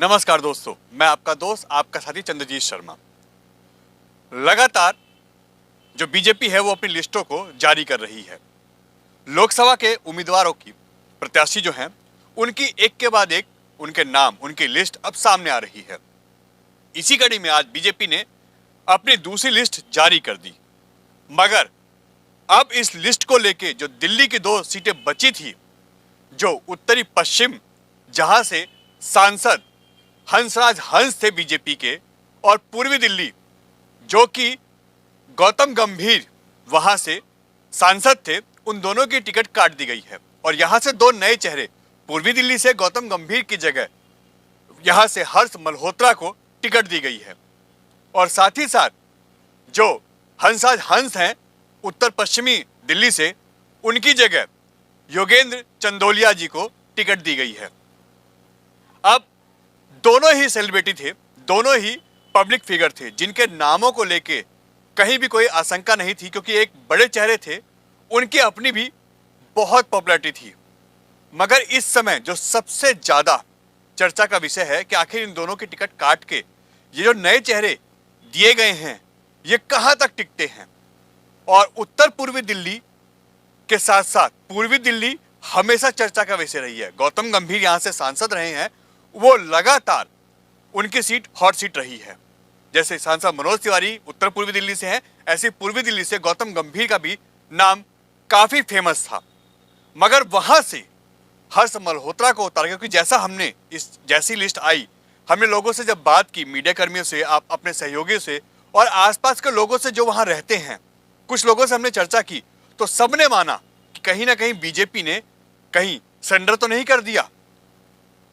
नमस्कार दोस्तों, मैं आपका दोस्त आपका साथी चंद्रजीत शर्मा। लगातार जो बीजेपी है वो अपनी लिस्टों को जारी कर रही है। लोकसभा के उम्मीदवारों की प्रत्याशी जो हैं उनकी एक के बाद एक उनके नाम उनकी लिस्ट अब सामने आ रही है। इसी कड़ी में आज बीजेपी ने अपनी दूसरी लिस्ट जारी कर दी, मगर अब इस लिस्ट को लेके जो दिल्ली की 2 सीटें बची थी, जो उत्तरी पश्चिम जहां से सांसद हंसराज हंस थे बीजेपी के, और पूर्वी दिल्ली जो कि गौतम गंभीर वहां से सांसद थे, उन दोनों की टिकट काट दी गई है। और यहां से 2 नए चेहरे, पूर्वी दिल्ली से गौतम गंभीर की जगह यहां से हर्ष मल्होत्रा को टिकट दी गई है। और साथ ही साथ जो हंसराज हंस हैं उत्तर पश्चिमी दिल्ली से, उनकी जगह योगेंद्र चंदोलिया जी को टिकट दी गई है। अब दोनों ही सेलिब्रिटी थे, दोनों ही पब्लिक फिगर थे, जिनके नामों को लेके कहीं भी कोई आशंका नहीं थी, क्योंकि एक बड़े चेहरे थे, उनकी अपनी भी बहुत पॉपुलैरिटी थी। मगर इस समय जो सबसे ज्यादा चर्चा का विषय है कि आखिर इन दोनों की टिकट काट के ये जो नए चेहरे दिए गए हैं ये कहां तक टिकते हैं। और उत्तर पूर्वी दिल्ली के साथ साथ पूर्वी दिल्ली हमेशा चर्चा का विषय रही है। गौतम गंभीर यहां से सांसद रहे हैं, वो लगातार उनकी सीट हॉट सीट रही है। जैसे सांसद मनोज तिवारी उत्तर पूर्वी दिल्ली से हैं, ऐसे पूर्वी दिल्ली से गौतम गंभीर का भी नाम काफी फेमस था। मगर वहां से हर्ष मल्होत्रा को उतारा, क्योंकि जैसा हमने जैसी लिस्ट आई, हमने लोगों से जब बात की, मीडिया कर्मियों से, आप अपने सहयोगियों से और आसपास के लोगों से जो वहां रहते हैं, कुछ लोगों से हमने चर्चा की, तो सबने माना कि कहीं ना कहीं बीजेपी ने कहीं सरेंडर तो नहीं कर दिया,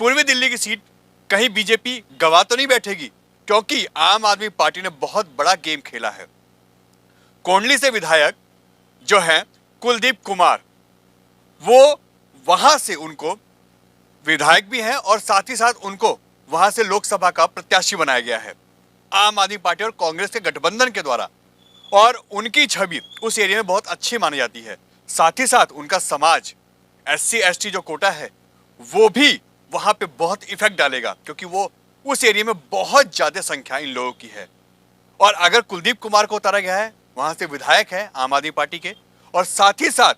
पूर्वी दिल्ली की सीट कहीं बीजेपी गवा तो नहीं बैठेगी, क्योंकि आम आदमी पार्टी ने बहुत बड़ा गेम खेला है। कोंडली से विधायक जो हैं कुलदीप कुमार, वो वहां से उनको विधायक भी हैं और साथ ही साथ उनको वहां से लोकसभा का प्रत्याशी बनाया गया है आम आदमी पार्टी और कांग्रेस के गठबंधन के द्वारा। और उनकी छवि उस एरिया में बहुत अच्छी मानी जाती है। साथ ही साथ उनका समाज SC ST जो कोटा है वो भी वहां पे बहुत इफेक्ट डालेगा, क्योंकि वो उस एरिया में बहुत ज्यादा संख्या इन लोगों की है। और अगर कुलदीप कुमार को उतारा गया है, वहां से विधायक है आम आदमी पार्टी के, और साथ ही साथ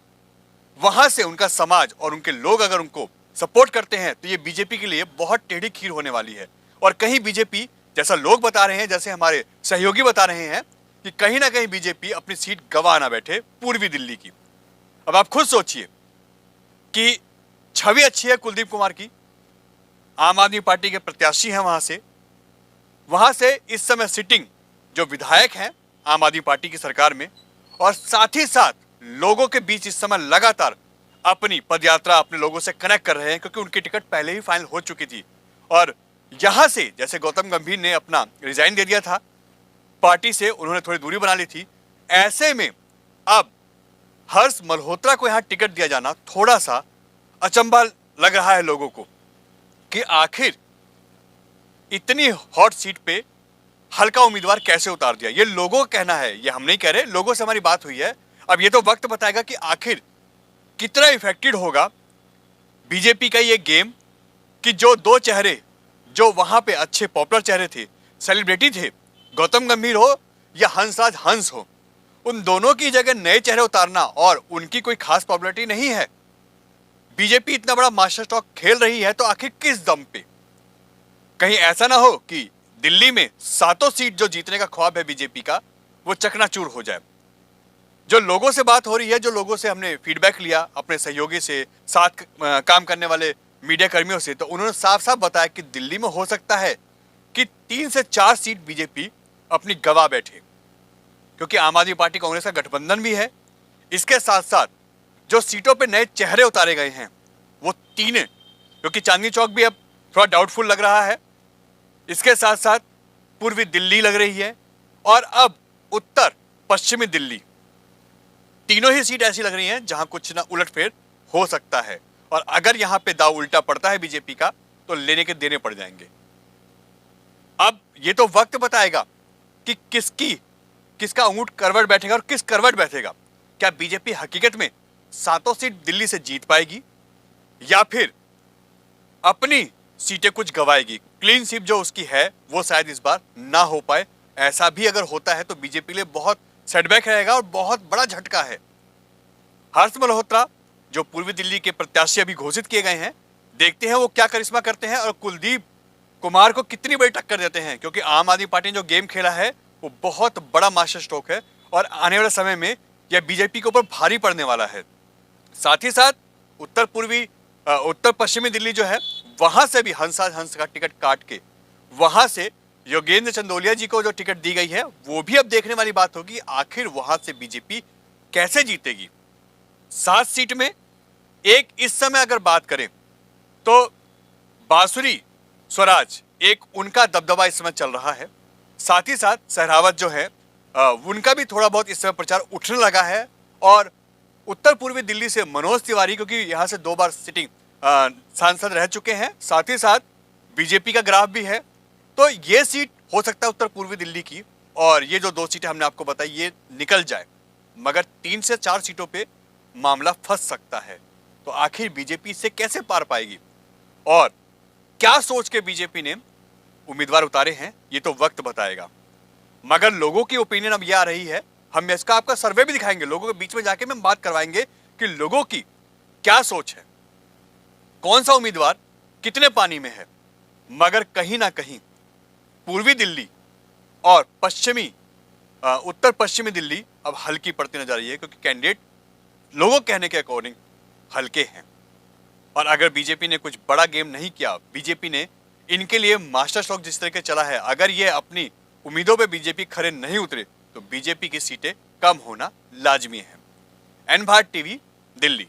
वहां से उनका समाज और उनके लोग अगर उनको सपोर्ट करते हैं, तो ये बीजेपी के लिए बहुत टेढ़ी खीर होने वाली है। और कहीं बीजेपी, जैसा लोग बता रहे हैं, जैसे हमारे सहयोगी बता रहे हैं, कि कहीं ना कहीं बीजेपी अपनी सीट गवा ना बैठे पूर्वी दिल्ली की। अब आप खुद सोचिए कि छवि अच्छी है कुलदीप कुमार की, आम आदमी पार्टी के प्रत्याशी हैं वहां से इस समय सिटिंग जो विधायक हैं आम आदमी पार्टी की सरकार में, और साथ ही साथ लोगों के बीच इस समय लगातार अपनी पदयात्रा अपने लोगों से कनेक्ट कर रहे हैं, क्योंकि उनकी टिकट पहले ही फाइनल हो चुकी थी। और यहां से जैसे गौतम गंभीर ने अपना रिजाइन दे दिया था पार्टी से, उन्होंने थोड़ी दूरी बना ली थी, ऐसे में अब हर्ष मल्होत्रा को यहां टिकट दिया जाना थोड़ा सा अचंभा लग रहा है लोगों को, कि आखिर इतनी हॉट सीट पे हल्का उम्मीदवार कैसे उतार दिया। ये लोगों का कहना है, ये हम नहीं कह रहे, लोगों से हमारी बात हुई है। अब ये तो वक्त बताएगा कि आखिर कितना इफेक्टेड होगा बीजेपी का ये गेम, कि जो 2 चेहरे जो वहां पे अच्छे पॉपुलर चेहरे थे, सेलिब्रिटी थे, गौतम गंभीर हो या हंसराज हंस हो, उन दोनों की जगह नए चेहरे उतारना, और उनकी कोई खास पॉपुलैरिटी नहीं है। बीजेपी इतना बड़ा मास्टर स्ट्रोक खेल रही है, तो आखिर किस दम पे? कहीं ऐसा ना हो कि दिल्ली में 7 सीट जो जीतने का ख्वाब है बीजेपी का, वो चकनाचूर हो जाए। जो लोगों से बात हो रही है, जो लोगों से हमने फीडबैक लिया अपने सहयोगी से, साथ काम करने वाले मीडिया कर्मियों से, तो उन्होंने साफ साफ बताया कि दिल्ली में हो सकता है कि 3 से 4 सीट बीजेपी अपनी गवा बैठे, क्योंकि आम आदमी पार्टी कांग्रेस का गठबंधन भी है। इसके साथ साथ जो सीटों पे नए चेहरे उतारे गए हैं वो 3 हैं, क्योंकि चांदनी चौक भी अब थोड़ा डाउटफुल लग रहा है, इसके साथ साथ पूर्वी दिल्ली लग रही है, और अब उत्तर पश्चिमी दिल्ली, तीनों ही सीट ऐसी लग रही हैं जहां कुछ ना उलटफेर हो सकता है। और अगर यहां पे दाव उल्टा पड़ता है बीजेपी का, तो लेने के देने पड़ जाएंगे। अब ये तो वक्त बताएगा कि किसका ऊंट करवट बैठेगा और किस करवट बैठेगा। क्या बीजेपी हकीकत में 7 सीट दिल्ली से जीत पाएगी, या फिर अपनी सीटें कुछ गवाएगी। क्लीन स्वीप जो उसकी है वो शायद इस बार ना हो पाए। ऐसा भी अगर होता है तो बीजेपी के लिए बहुत सेटबैक रहेगा और बहुत बड़ा झटका है। हर्ष मल्होत्रा जो पूर्वी दिल्ली के प्रत्याशी अभी घोषित किए गए हैं, देखते हैं वो क्या करिश्मा करते हैं और कुलदीप कुमार को कितनी बड़ी टक्कर देते हैं, क्योंकि आम आदमी पार्टी ने जो गेम खेला है वो बहुत बड़ा मास्टर स्ट्रोक है और आने वाले समय में यह बीजेपी के ऊपर भारी पड़ने वाला है। साथ ही साथ उत्तर पश्चिमी दिल्ली जो है वहां से भी हंस का टिकट काट के वहां से योगेंद्र चंदोलिया जी को जो टिकट दी गई है वो भी अब देखने वाली बात होगी, आखिर वहां से बीजेपी कैसे जीतेगी। 7 सीट में एक इस समय अगर बात करें तो बांसुरी स्वराज एक उनका दबदबा इस समय चल रहा है। साथ ही साथ सहरावत जो है उनका भी थोड़ा बहुत इस समय प्रचार उठने लगा है और उत्तर पूर्वी दिल्ली से मनोज तिवारी, क्योंकि यहां से 2 बार सिटिंग सांसद रह चुके हैं, साथ ही साथ बीजेपी का ग्राफ भी है, तो ये सीट हो सकता है उत्तर पूर्वी दिल्ली की और ये जो 2 सीटें हमने आपको बताई ये निकल जाए, मगर 3 से 4 सीटों पे मामला फंस सकता है। तो आखिर बीजेपी इससे कैसे पार पाएगी और क्या सोच के बीजेपी ने उम्मीदवार उतारे हैं ये तो वक्त बताएगा। मगर लोगों की ओपिनियन अब ये आ रही है, हम इसका आपका सर्वे भी दिखाएंगे, लोगों के बीच में जाके हम बात करवाएंगे कि लोगों की क्या सोच है, कौन सा उम्मीदवार कितने पानी में है। मगर कहीं ना कहीं पूर्वी दिल्ली और उत्तर पश्चिमी दिल्ली अब हल्की पड़ती नजर आ रही है, क्योंकि कैंडिडेट लोगों कहने के अकॉर्डिंग हल्के हैं। और अगर बीजेपी ने कुछ बड़ा गेम नहीं किया, बीजेपी ने इनके लिए मास्टर स्ट्रोक जिस तरह के चला है, अगर ये अपनी उम्मीदों पे बीजेपी खरे नहीं उतरे तो बीजेपी की सीटें कम होना लाजमी है। N Bharat TV, Delhi.